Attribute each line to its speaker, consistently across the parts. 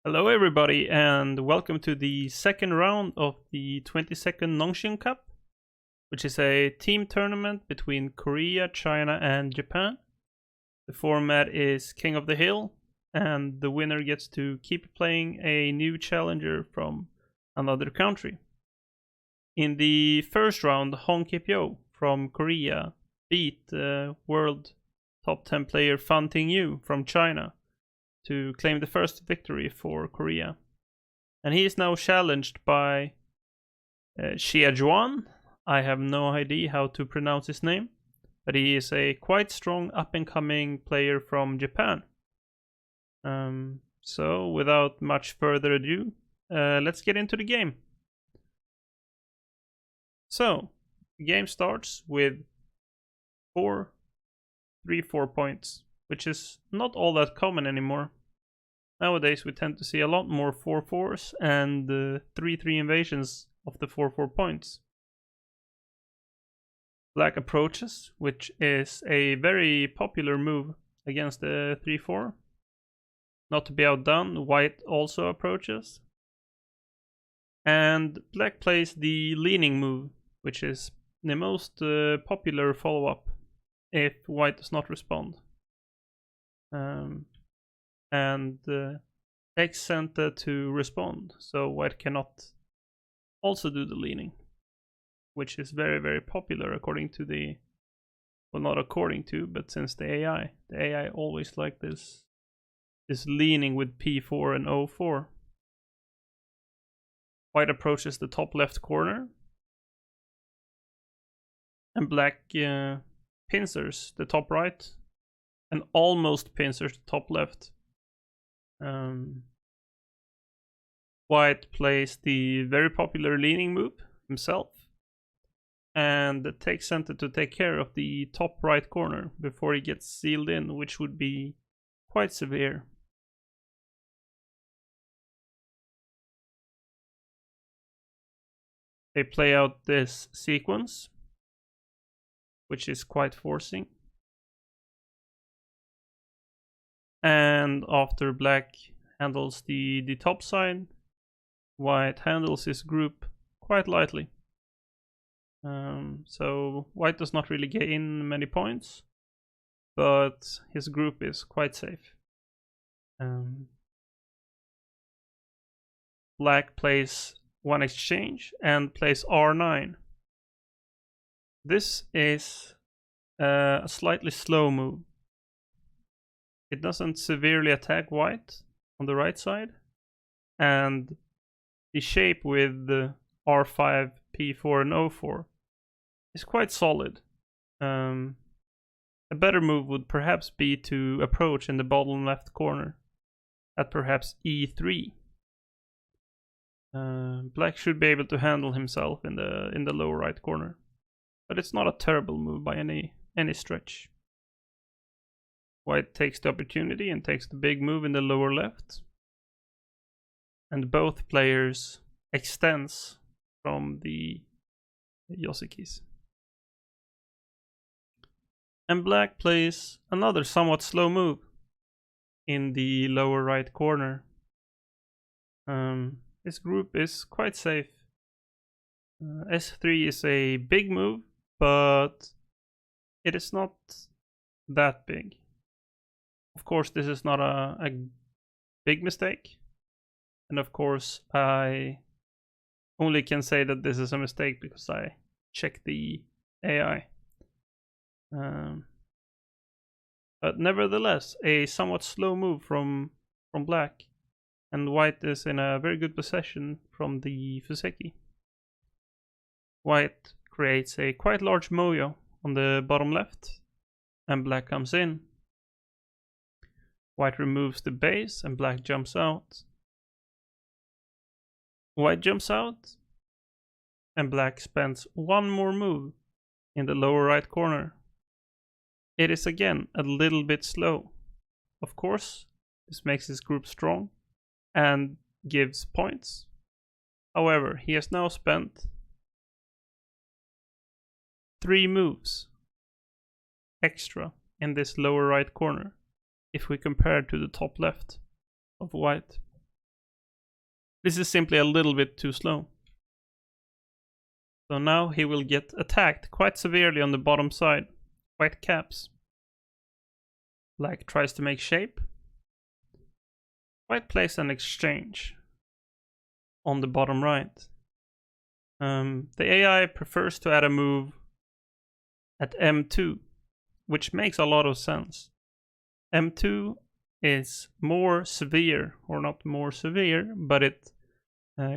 Speaker 1: Hello everybody and welcome to the second round of the 22nd Nongshim Cup, which is a team tournament between Korea, China and Japan. The format is King of the Hill and the winner gets to keep playing a new challenger from another country. In the first round, Kipyo from Korea beat world top 10 player Fan Tingyu from China to claim the first victory for Korea. And he is now challenged by Chiayuan. I have no idea how to pronounce his name, but he is a quite strong up-and-coming player from Japan. So without much further ado, let's get into the game. So, the game starts with 3-4 points, which is not all that common anymore. Nowadays we tend to see a lot more 4-4s and 3-3 invasions of the 4-4 points. Black approaches, which is a very popular move against the 3-4. Not to be outdone, white also approaches. And black plays the leaning move, which is the most popular follow-up if white does not respond. And takes center to respond, so white cannot also do the leaning, which is very, very popular according to the, well, not according to, but since the AI always like this leaning with P4 and O4. White approaches the top left corner, and black pincers the top right, and almost pincers the top left. White plays the very popular leaning move himself, and takes center to take care of the top right corner before he gets sealed in, which would be quite severe. They play out this sequence, which is quite forcing. And after black handles the top side, white handles his group quite lightly. So white does not really gain many points, but his group is quite safe. Black plays one exchange and plays R9. This is a slightly slow move. It doesn't severely attack white on the right side, and the shape with the R5, P4 and O4 is quite solid. A better move would perhaps be to approach in the bottom left corner at perhaps E3. Black should be able to handle himself in the lower right corner, but it's not a terrible move by any stretch. White takes the opportunity and takes the big move in the lower left. And both players extends from the Yosikis. And black plays another somewhat slow move in the lower right corner. This group is quite safe. S3 is a big move, but it is not that big. Of course, this is not a big mistake. And of course, I only can say that this is a mistake because I checked the AI. But nevertheless, a somewhat slow move from black. And white is in a very good possession from the Fuseki. White creates a quite large moyo on the bottom left, and black comes in. White removes the base and black jumps out. White jumps out, and black spends one more move in the lower right corner. It is again a little bit slow. Of course, this makes his group strong and gives points. However, he has now spent 3 moves extra in this lower right corner if we compare to the top left of white. This is simply a little bit too slow. So now he will get attacked quite severely on the bottom side. White caps. Black tries to make shape. White plays an exchange on the bottom right. The AI prefers to add a move at M2, which makes a lot of sense. M2 is more severe, or not more severe, but it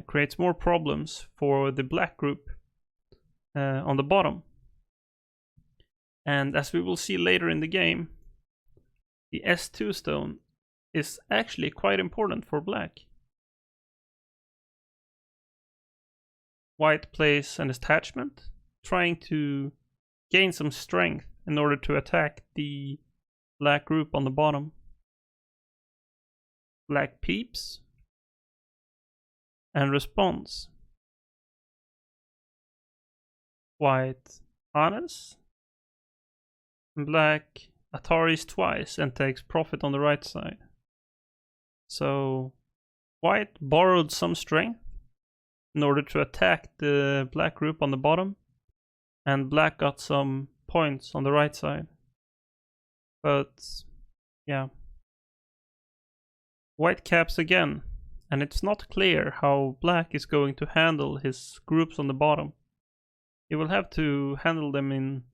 Speaker 1: creates more problems for the black group on the bottom. And as we will see later in the game, the S2 stone is actually quite important for black. White plays an attachment, trying to gain some strength in order to attack the black group on the bottom. Black peeps and responds. White honest. Black Ataris twice and takes profit on the right side. So white borrowed some strength in order to attack the black group on the bottom, and black got some points on the right side. But yeah, white caps again, and it's not clear how black is going to handle his groups on the bottom. He will have to handle them in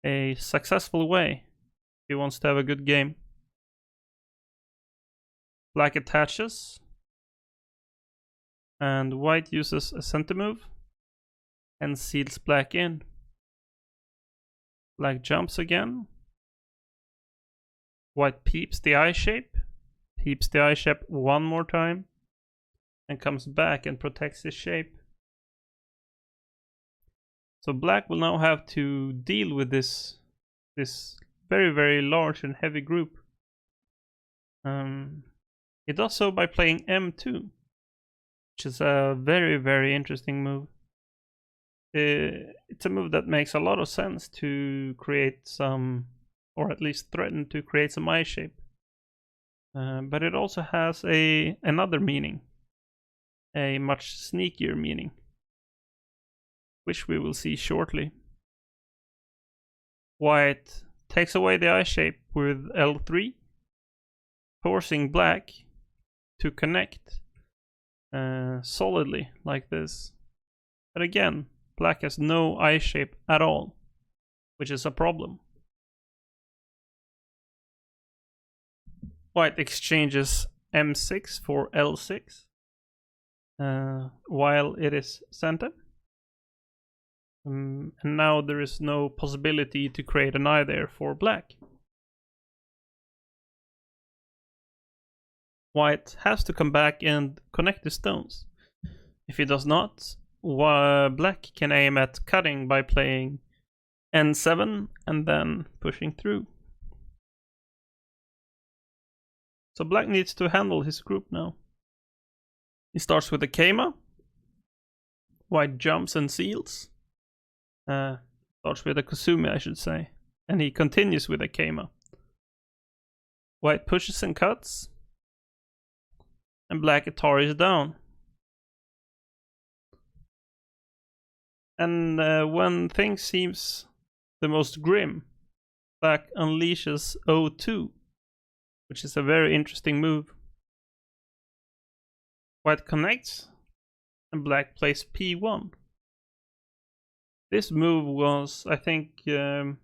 Speaker 1: a successful way if he wants to have a good game. Black attaches, and white uses a center move and seals black in. Black jumps again. White peeps the eye shape, one more time, and comes back and protects his shape. So black will now have to deal with this very, very large and heavy group. It does so by playing M2, which is a very, very interesting move. It's a move that makes a lot of sense to create some, or at least threaten to create some eye shape. But it also has another meaning, a much sneakier meaning, which we will see shortly. White takes away the eye shape with L3, forcing black to connect solidly like this. But again, black has no eye shape at all, which is a problem. White exchanges M6 for L6 while it is centered. And now there is no possibility to create an eye there for black. White has to come back and connect the stones. If he does not, black can aim at cutting by playing N7 and then pushing through. So black needs to handle his group now. He starts with a Keima. White jumps and seals. Starts with a Kusumi, I should say. And he continues with a Keima. White pushes and cuts. And black Atari is down. And when things seems the most grim, black unleashes O2, which is a very interesting move. White connects, and black plays P1. This move was, I think, +9,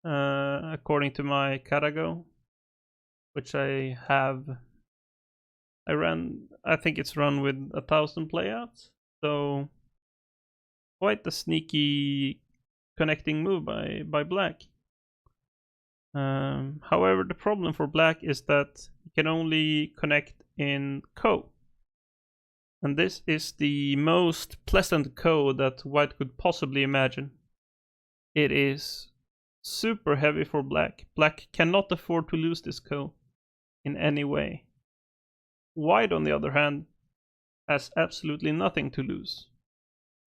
Speaker 1: according to my Karago, which I have. I think it's run with 1,000 playouts, so quite a sneaky connecting move by black. However, the problem for black is that he can only connect in Ko. And this is the most pleasant Ko that white could possibly imagine. It is super heavy for black. Black cannot afford to lose this Ko in any way. White, on the other hand, has absolutely nothing to lose.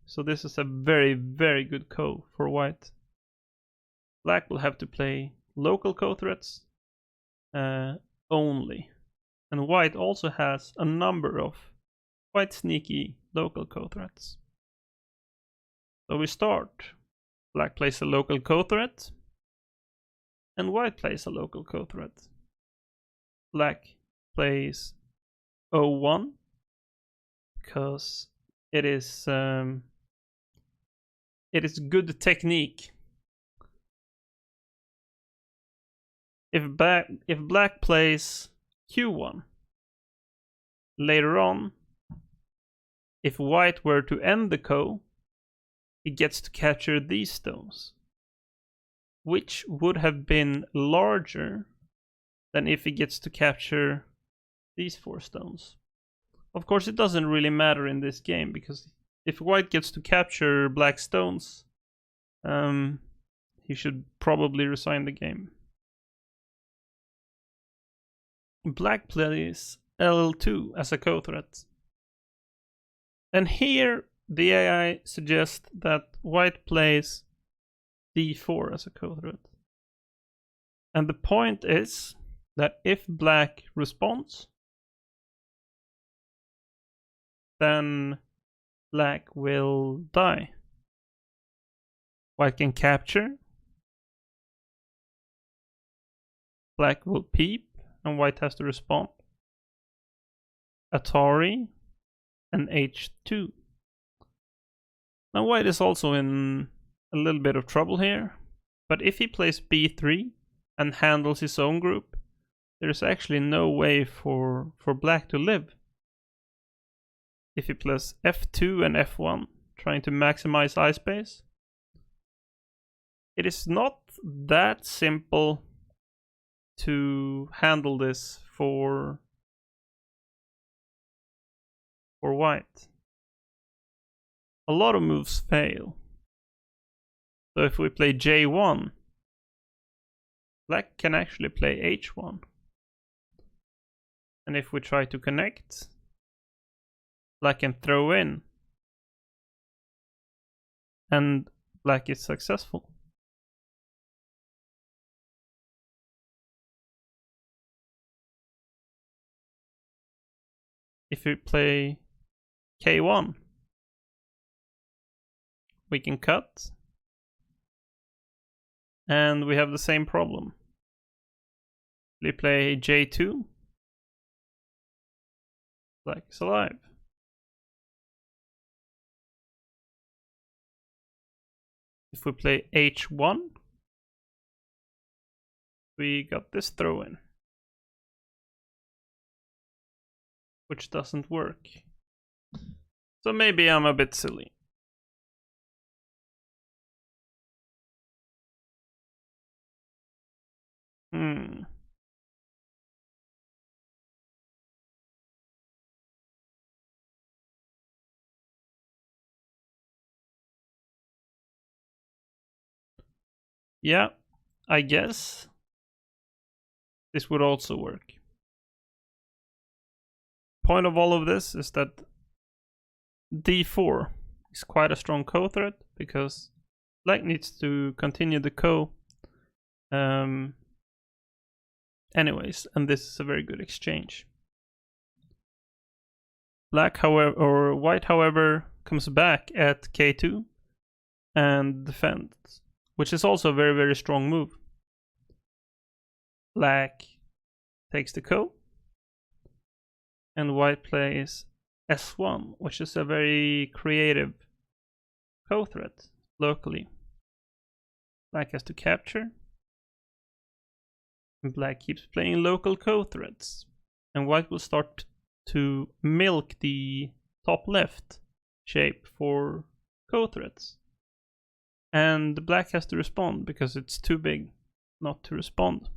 Speaker 1: So this is a very, very good Ko for white. Black will have to play local Ko threats only. And white also has a number of quite sneaky local co-threats. So we start. Black plays a local co-threat, and white plays a local co-threat. Black plays O1 because it is good technique. If black plays Q1 later on, if white were to end the ko, he gets to capture these stones, which would have been larger than if he gets to capture these 4 stones. Of course, it doesn't really matter in this game, because if white gets to capture black stones, he should probably resign the game. Black plays L2 as a co-threat. And here the AI suggests that white plays D4 as a co-threat. And the point is that if black responds, then black will die. White can capture. Black will peep, and white has to respond. Atari and H2. Now white is also in a little bit of trouble here, but if he plays B3 and handles his own group, there's actually no way for black to live. If he plays F2 and F1, trying to maximize eye space, it is not that simple to handle this for white. A lot of moves fail. So if we play J1, black can actually play H1. And if we try to connect, black can throw in. And black is successful. If we play K1, we can cut, and we have the same problem. We play J2, black is alive. If we play H1, we got this throw in, which doesn't work. So maybe I'm a bit silly. Yeah, I guess this would also work. Point of all of this is that D4 is quite a strong co-threat, because black needs to continue the ko anyways, and this is a very good exchange. Black, however, or white, however, comes back at K2 and defends, which is also a very, very strong move. Black takes the ko, and white plays S1, which is a very creative co-threat locally. Black has to capture, and black keeps playing local co-threats, and white will start to milk the top left shape for co-threats. And black has to respond because it's too big not to respond.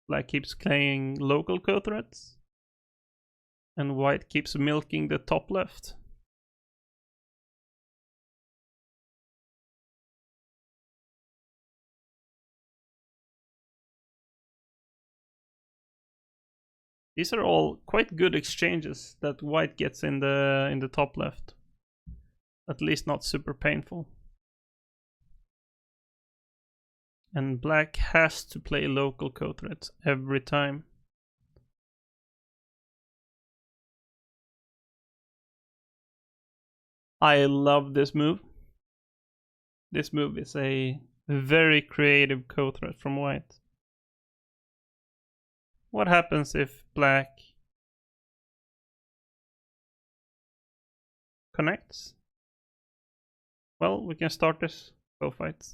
Speaker 1: Black keeps playing local co-threats, and white keeps milking the top left. These are all quite good exchanges that white gets in the top left. At least not super painful. and black has to play local co-threats every time. I love this move. This move is a very creative co-threat from white. What happens if black connects? Well, we can start this co-fight.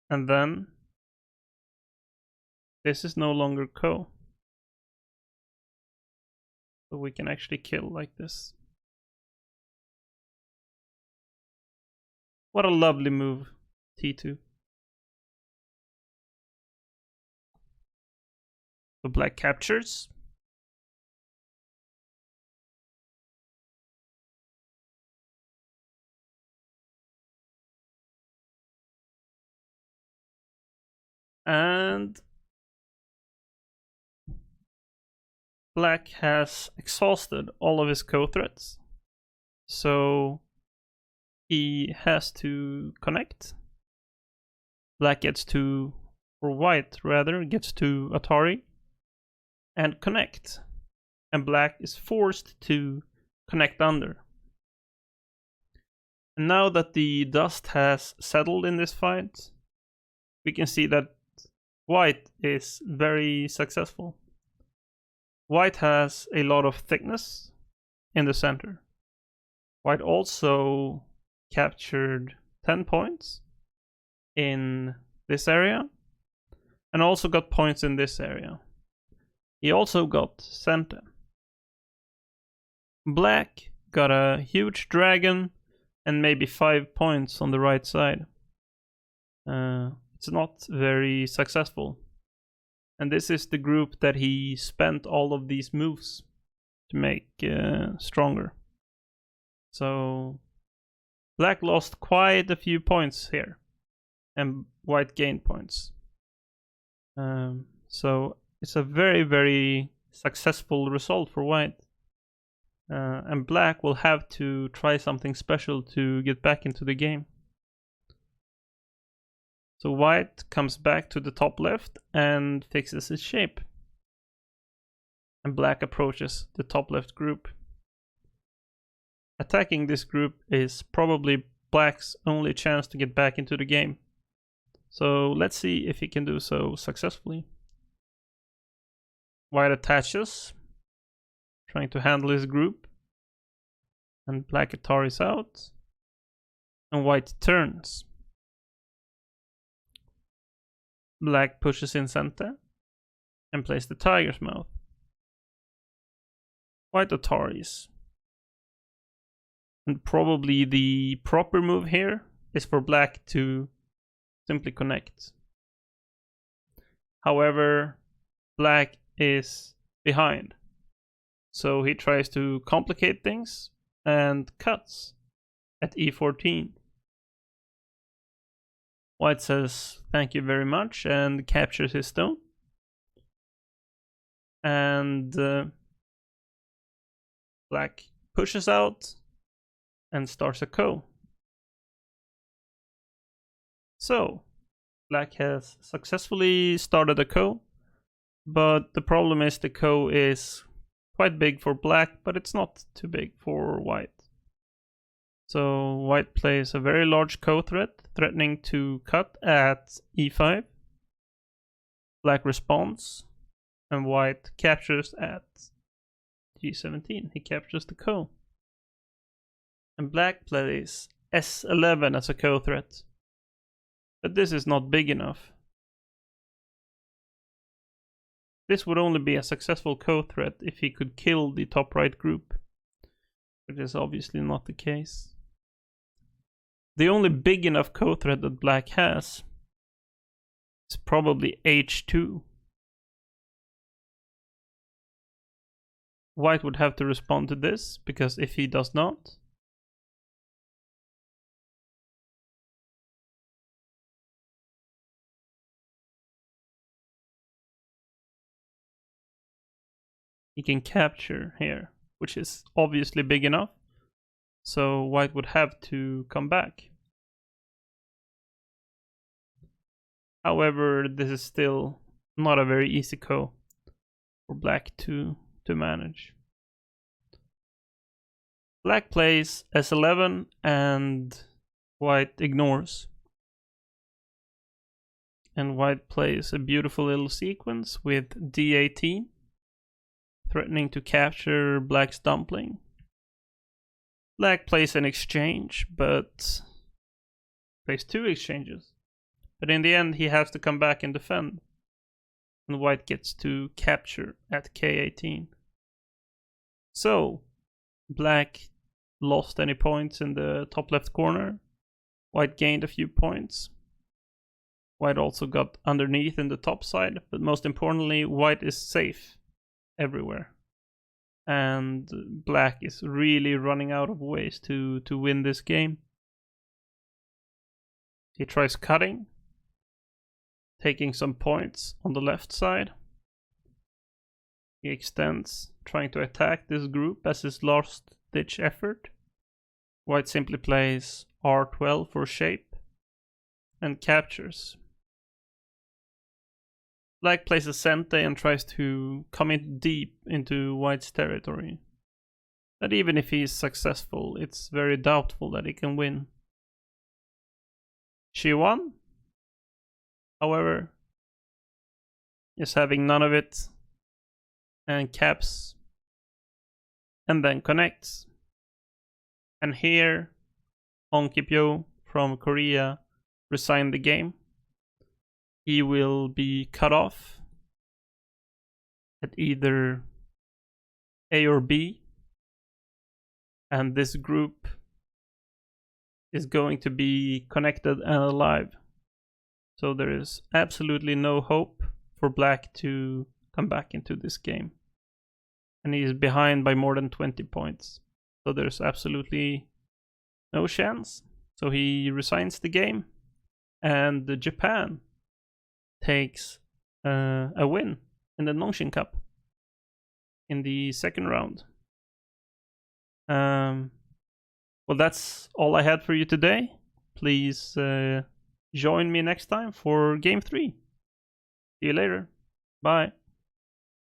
Speaker 1: And then this is no longer co. So we can actually kill like this. What a lovely move, T2. So black captures. And black has exhausted all of his co-threats. So he has to connect. Black gets to, or white rather, gets to Atari and connect. And black is forced to connect under. And now that the dust has settled in this fight, we can see that white is very successful. White has a lot of thickness in the center. White also captured 10 points in this area and also got points in this area. He also got center. Black got a huge dragon and maybe 5 points on the right side. It's not very successful. And this is the group that he spent all of these moves to make stronger. So black lost quite a few points here, and white gained points. So it's a very, very successful result for white. And black will have to try something special to get back into the game. So white comes back to the top left and fixes his shape. And black approaches the top left group. Attacking this group is probably black's only chance to get back into the game. So let's see if he can do so successfully. White attaches, trying to handle his group. And black Atari's out. And white turns. Black pushes in center and plays the tiger's mouth. White Ataris. And probably the proper move here is for black to simply connect. However, black is behind. So he tries to complicate things and cuts at e14. White says thank you very much and captures his stone. And black pushes out and starts a ko. So black has successfully started a ko, but the problem is the ko is quite big for black, but it's not too big for white. So white plays a very large ko threat, threatening to cut at e5. Black responds, and white captures at g17. He captures the ko. And black plays s11 as a ko threat. But this is not big enough. This would only be a successful ko threat if he could kill the top right group, which is obviously not the case. The only big enough ko threat that black has is probably h2. White would have to respond to this, because if he does not, he can capture here, which is obviously big enough. So white would have to come back. However, this is still not a very easy ko for black to manage. Black plays S11 and white ignores. And white plays a beautiful little sequence with D18, threatening to capture black's dumpling. Black plays an exchange, but plays 2 exchanges. But in the end, he has to come back and defend. And white gets to capture at K18. So, black lost any points in the top left corner. White gained a few points. White also got underneath in the top side, but most importantly, white is safe everywhere. And black is really running out of ways to win this game. He tries cutting, taking some points on the left side. He extends, trying to attack this group as his last ditch effort. White simply plays R12 for shape and captures. Black plays a sente and tries to come in deep into white's territory. But even if he is successful, it's very doubtful that he can win. Chiayuan, however, is having none of it and caps and then connects. And here, Kipyo from Korea resigned the game. He will be cut off at either A or B, and this group is going to be connected and alive. So there is absolutely no hope for black to come back into this game. And he is behind by more than 20 points. So there's absolutely no chance. So he resigns the game, and Japan takes a win in the Nongshim Cup in the second round. Well, that's all I had for you today. Please join me next time for Game 3. See you later. Bye.